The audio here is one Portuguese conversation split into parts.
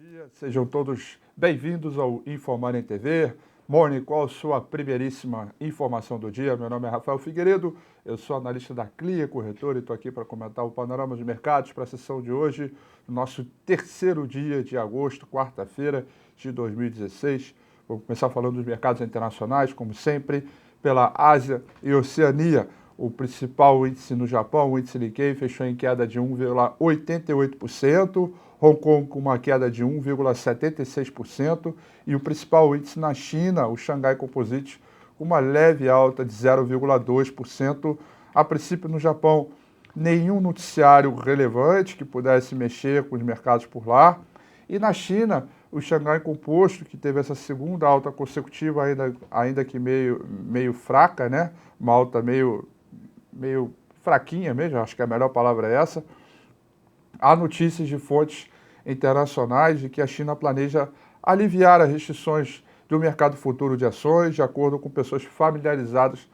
dia, sejam todos bem-vindos ao Informar em TV, Morning Call, sua primeiríssima informação do dia. Meu nome é Rafael Figueiredo, eu sou analista da Clia Corretora e estou aqui para comentar o panorama dos mercados para a sessão de hoje, no nosso terceiro dia de agosto, quarta-feira de 2016. Vou começar falando dos mercados internacionais, como sempre, pela Ásia e Oceania. O principal índice no Japão, o índice Nikkei, fechou em queda de 1,88%, Hong Kong com uma queda de 1,76% e o principal índice na China, o Xangai Composite, com uma leve alta de 0,2%. A princípio, no Japão, nenhum noticiário relevante que pudesse mexer com os mercados por lá. E na China, o Xangai Composto, que teve essa segunda alta consecutiva, ainda que meio fraca, né? Uma alta meio fraquinha mesmo, acho que a melhor palavra é essa. Há notícias de fontes internacionais de que a China planeja aliviar as restrições do mercado futuro de ações, de acordo com pessoas familiarizadas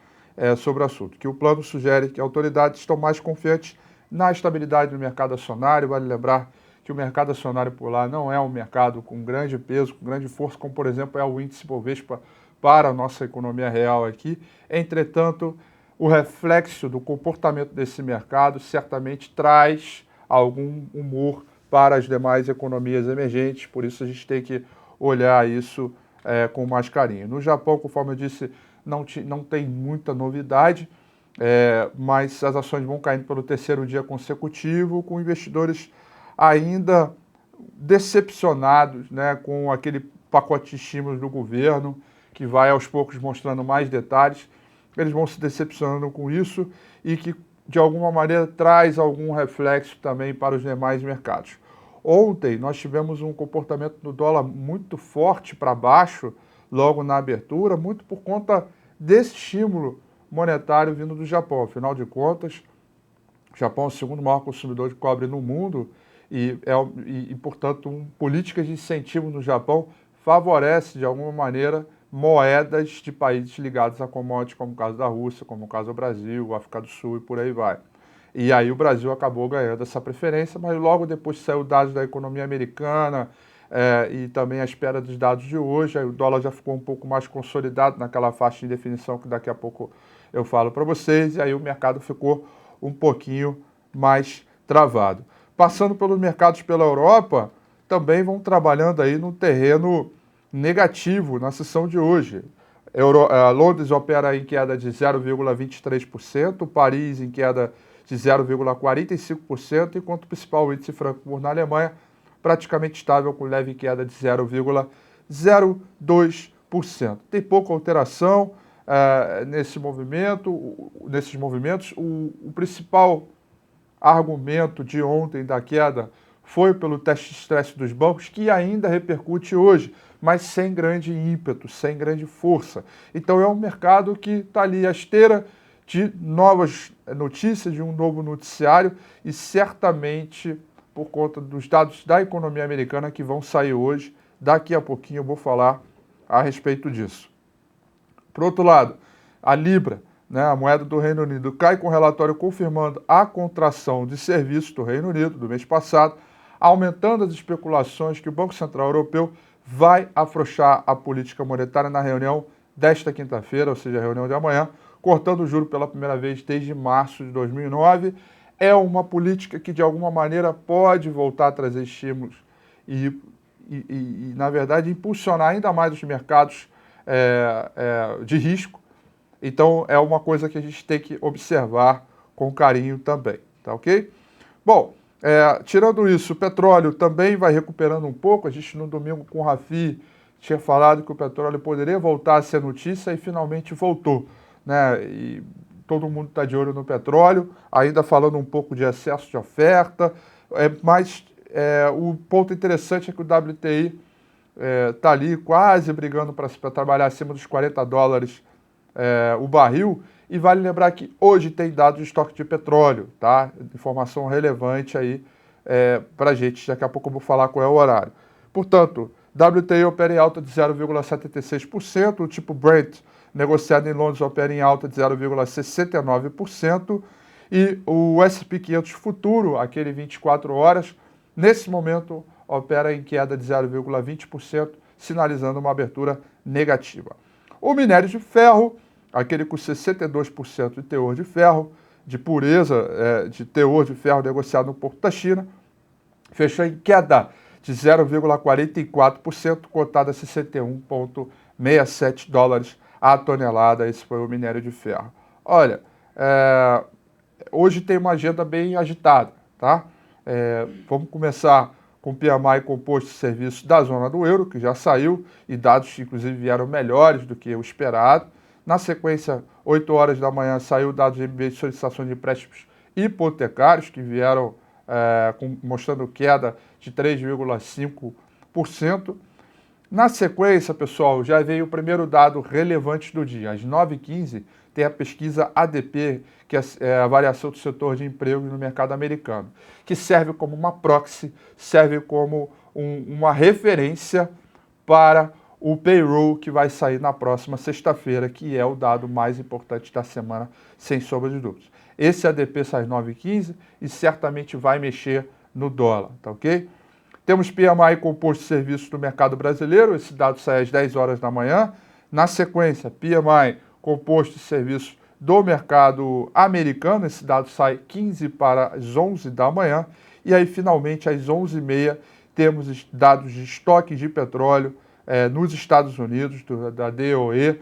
sobre o assunto, que o plano sugere que autoridades estão mais confiantes na estabilidade do mercado acionário. Vale lembrar que o mercado acionário por lá não é um mercado com grande peso, com grande força, como, por exemplo, é o índice Bovespa para a nossa economia real aqui. Entretanto, o reflexo do comportamento desse mercado certamente traz algum humor para as demais economias emergentes, por isso a gente tem que olhar isso com mais carinho. No Japão, conforme eu disse, não tem muita novidade, mas as ações vão caindo pelo terceiro dia consecutivo, com investidores ainda decepcionados, né, com aquele pacote de estímulos do governo, que vai aos poucos mostrando mais detalhes. Eles vão se decepcionando com isso e que, de alguma maneira, traz algum reflexo também para os demais mercados. Ontem, nós tivemos um comportamento do dólar muito forte para baixo, logo na abertura, muito por conta desse estímulo monetário vindo do Japão. Afinal de contas, o Japão é o segundo maior consumidor de cobre no mundo e portanto, políticas de incentivo no Japão favorece, de alguma maneira, moedas de países ligados a commodities, como o caso da Rússia, como o caso do Brasil, África do Sul e por aí vai. E aí o Brasil acabou ganhando essa preferência, mas logo depois saiu dados da economia americana e também à espera dos dados de hoje, aí o dólar já ficou um pouco mais consolidado naquela faixa de definição que daqui a pouco eu falo para vocês, e aí o mercado ficou um pouquinho mais travado. Passando pelos mercados pela Europa, também vão trabalhando aí no terreno negativo na sessão de hoje. Londres opera em queda de 0,23%, Paris em queda de 0,45%, enquanto o principal índice Frankfurt na Alemanha praticamente estável, com leve queda de 0,02%. Tem pouca alteração nesses movimentos. O principal argumento de ontem da queda foi pelo teste de estresse dos bancos, que ainda repercute hoje, mas sem grande ímpeto, sem grande força. Então é um mercado que está ali à esteira de novas notícias, de um novo noticiário, e certamente por conta dos dados da economia americana que vão sair hoje. Daqui a pouquinho eu vou falar a respeito disso. Por outro lado, a Libra, né, a moeda do Reino Unido, cai com relatório confirmando a contração de serviços do Reino Unido do mês passado, aumentando as especulações que o Banco Central Europeu vai afrouxar a política monetária na reunião desta quinta-feira, ou seja, a reunião de amanhã, cortando o juro pela primeira vez desde março de 2009. É uma política que, de alguma maneira, pode voltar a trazer estímulos e na verdade, impulsionar ainda mais os mercados de risco. Então, é uma coisa que a gente tem que observar com carinho também, tá ok? Bom, tirando isso, o petróleo também vai recuperando um pouco. A gente, no domingo, com o Rafi, tinha falado que o petróleo poderia voltar a ser notícia e finalmente voltou, né? E todo mundo está de olho no petróleo, ainda falando um pouco de excesso de oferta, mas o ponto interessante é que o WTI está ali quase brigando para trabalhar acima dos $40 o barril, e vale lembrar que hoje tem dados de estoque de petróleo, tá? Informação relevante aí para a gente, daqui a pouco eu vou falar qual é o horário. Portanto, WTI opera em alta de 0,76%, o tipo Brent negociado em Londres opera em alta de 0,69%, e o S&P 500 futuro, aquele 24 horas, nesse momento opera em queda de 0,20%, sinalizando uma abertura negativa. O minério de ferro, aquele com 62% de teor de ferro, de pureza, de teor de ferro negociado no Porto da China, fechou em queda de 0,44%, cotado a 61,67 dólares a tonelada. Esse foi o minério de ferro. Olha, hoje tem uma agenda bem agitada, tá? Vamos começar com o PMI composto de serviços da zona do euro, que já saiu, e dados que inclusive vieram melhores do que o esperado. Na sequência, 8 horas da manhã, saiu o dado de MBA de solicitação de empréstimos hipotecários, que vieram mostrando queda de 3,5%. Na sequência, pessoal, já veio o primeiro dado relevante do dia. Às 9h15, tem a pesquisa ADP, que é a variação do setor de empregos no mercado americano, que serve como uma proxy, serve como uma referência para o payroll que vai sair na próxima sexta-feira, que é o dado mais importante da semana, sem sombra de dúvidas. Esse ADP sai às 9h15 e certamente vai mexer no dólar, tá ok? Temos PMI composto de serviços do mercado brasileiro, esse dado sai às 10 horas da manhã. Na sequência, PMI composto de serviços do mercado americano, esse dado sai 15 para as 11 da manhã. E aí, finalmente, às 11h30, temos dados de estoque de petróleo nos Estados Unidos, da DOE.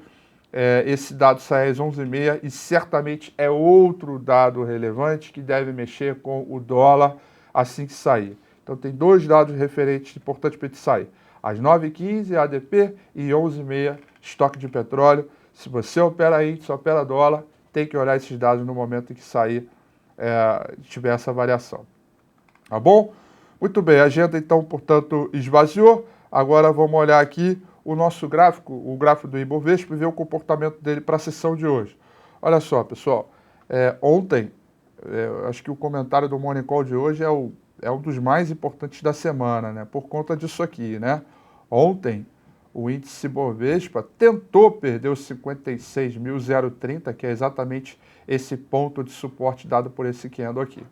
Esse dado sai às 11h30 e certamente é outro dado relevante que deve mexer com o dólar assim que sair. Então tem dois dados referentes importantes para a gente sair. Às 9h15, ADP, e 11h30, estoque de petróleo. Se você opera índice, opera dólar, tem que olhar esses dados no momento em que sair, tiver essa variação. Tá bom? Muito bem, a agenda então, portanto, esvaziou. Agora vamos olhar aqui o nosso gráfico, o gráfico do Ibovespa, e ver o comportamento dele para a sessão de hoje. Olha só, pessoal, ontem, acho que o comentário do Morning Call de hoje é um dos mais importantes da semana, né? Por conta disso aqui, né? Ontem, o índice Ibovespa tentou perder os 56.030, que é exatamente esse ponto de suporte dado por esse candle aqui.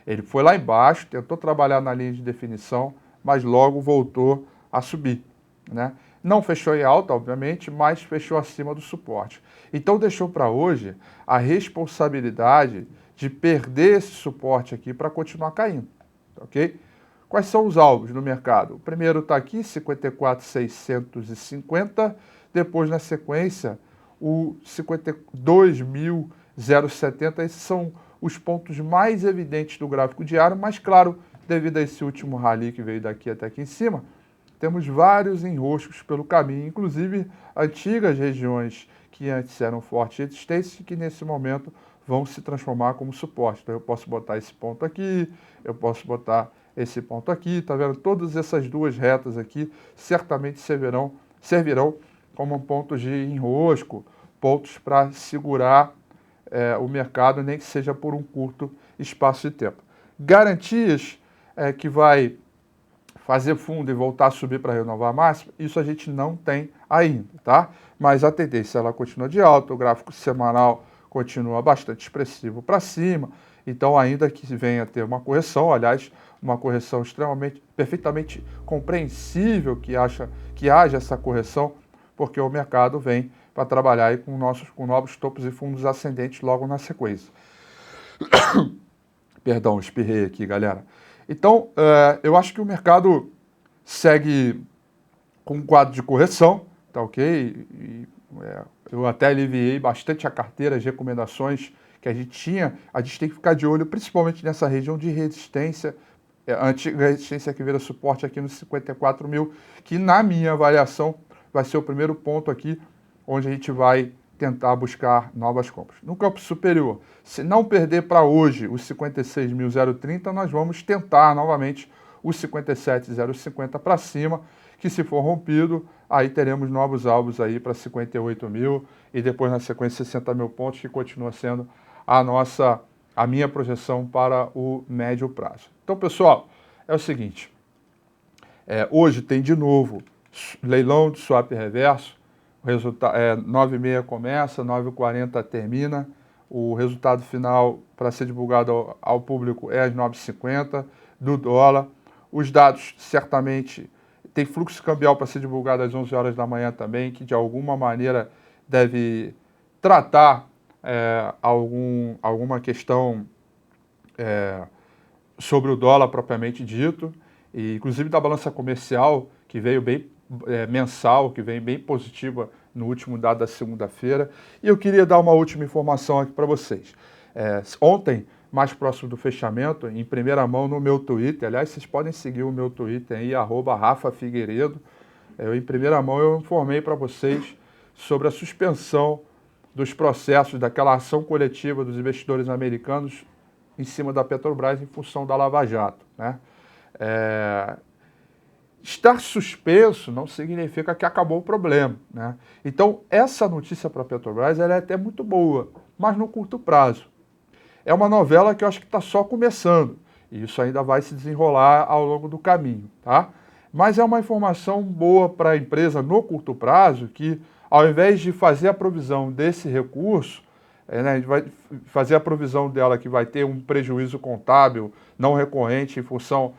Ele foi lá embaixo, tentou trabalhar na linha de definição, mas logo voltou a subir, né? Não fechou em alta, obviamente, mas fechou acima do suporte. Então deixou para hoje a responsabilidade de perder esse suporte aqui para continuar caindo, ok? Quais são os alvos no mercado? O primeiro está aqui, 54.650, depois na sequência o 52.070, esses são os pontos mais evidentes do gráfico diário, mas claro, devido a esse último rally que veio daqui até aqui em cima, temos vários enroscos pelo caminho, inclusive antigas regiões que antes eram fortes e resistentes e que nesse momento vão se transformar como suporte. Então eu posso botar esse ponto aqui, eu posso botar esse ponto aqui, tá vendo? Todas essas duas retas aqui certamente servirão como pontos de enrosco, pontos para segurar o mercado, nem que seja por um curto espaço de tempo. Garantias que vai fazer fundo e voltar a subir para renovar a máxima, isso a gente não tem ainda, tá? Mas a tendência ela continua de alta, o gráfico semanal continua bastante expressivo para cima, então ainda que venha a ter uma correção, aliás, uma correção perfeitamente compreensível que haja essa correção, porque o mercado vem para trabalhar aí com novos topos e fundos ascendentes logo na sequência. Perdão, espirrei aqui, galera. Então, eu acho que o mercado segue com um quadro de correção, tá ok? Eu até aliviei bastante a carteira, as recomendações que a gente tinha. A gente tem que ficar de olho, principalmente nessa região de resistência, a antiga resistência que vira suporte aqui nos 54 mil, que na minha avaliação vai ser o primeiro ponto aqui, onde a gente vai tentar buscar novas compras. No campo superior, se não perder para hoje os 56.030, nós vamos tentar novamente os 57.050 para cima, que se for rompido, aí teremos novos alvos aí para 58 mil e depois na sequência 60 mil pontos, que continua sendo a minha projeção para o médio prazo. Então, pessoal, é o seguinte, hoje tem de novo leilão de swap reverso. O resultado 9h30 começa, 9h40 termina. O resultado final para ser divulgado ao público é às 9h50 do dólar. Os dados, certamente, tem fluxo cambial para ser divulgado às 11 horas da manhã também, que de alguma maneira deve tratar alguma questão sobre o dólar propriamente dito, e inclusive da balança comercial, que veio bem mensal, que vem bem positiva no último dado da segunda-feira. E eu queria dar uma última informação aqui para vocês. Ontem, mais próximo do fechamento, em primeira mão no meu Twitter, aliás, vocês podem seguir o meu Twitter aí, @RafaFigueiredo. Em primeira mão eu informei para vocês sobre a suspensão dos processos daquela ação coletiva dos investidores americanos em cima da Petrobras em função da Lava Jato, né? Estar suspenso não significa que acabou o problema, né? Então, essa notícia para a Petrobras ela é até muito boa, mas no curto prazo. É uma novela que eu acho que está só começando, e isso ainda vai se desenrolar ao longo do caminho, tá? Mas é uma informação boa para a empresa no curto prazo, que ao invés de fazer a provisão desse recurso, a gente vai fazer a provisão dela que vai ter um prejuízo contábil não recorrente em função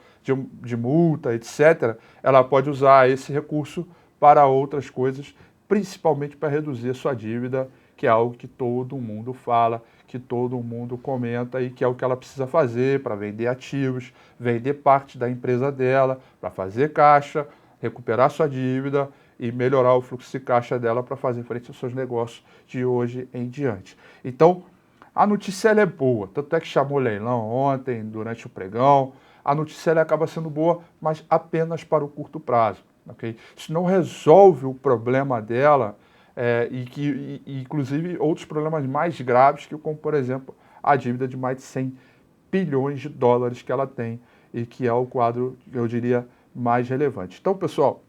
de multa, etc., ela pode usar esse recurso para outras coisas, principalmente para reduzir a sua dívida, que é algo que todo mundo fala, que todo mundo comenta e que é o que ela precisa fazer para vender ativos, vender parte da empresa dela, para fazer caixa, recuperar sua dívida e melhorar o fluxo de caixa dela para fazer frente aos seus negócios de hoje em diante. Então, a notícia ela é boa, tanto é que chamou leilão ontem, durante o pregão. A notícia ela acaba sendo boa, mas apenas para o curto prazo. Okay? Isso não resolve o problema dela inclusive, outros problemas mais graves, como, por exemplo, a dívida de mais de 100 bilhões de dólares que ela tem e que é o quadro, eu diria, mais relevante. Então, pessoal,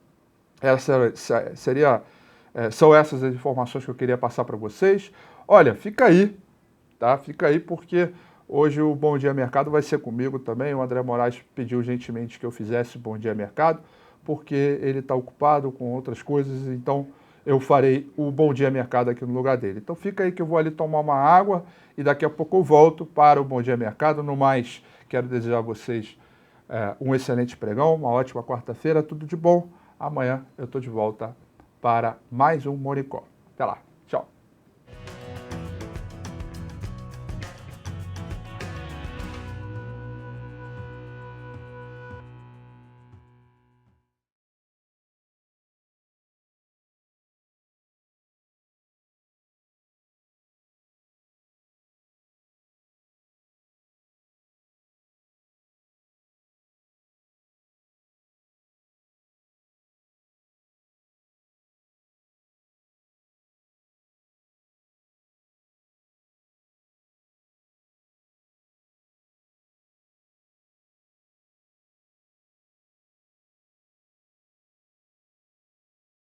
são essas as informações que eu queria passar para vocês. Olha, fica aí, tá? Fica aí porque hoje o Bom Dia Mercado vai ser comigo também. O André Moraes pediu gentilmente que eu fizesse o Bom Dia Mercado, porque ele está ocupado com outras coisas, então eu farei o Bom Dia Mercado aqui no lugar dele. Então fica aí que eu vou ali tomar uma água e daqui a pouco eu volto para o Bom Dia Mercado. No mais, quero desejar a vocês um excelente pregão, uma ótima quarta-feira, tudo de bom. Amanhã eu estou de volta para mais um Morning Call. Até lá.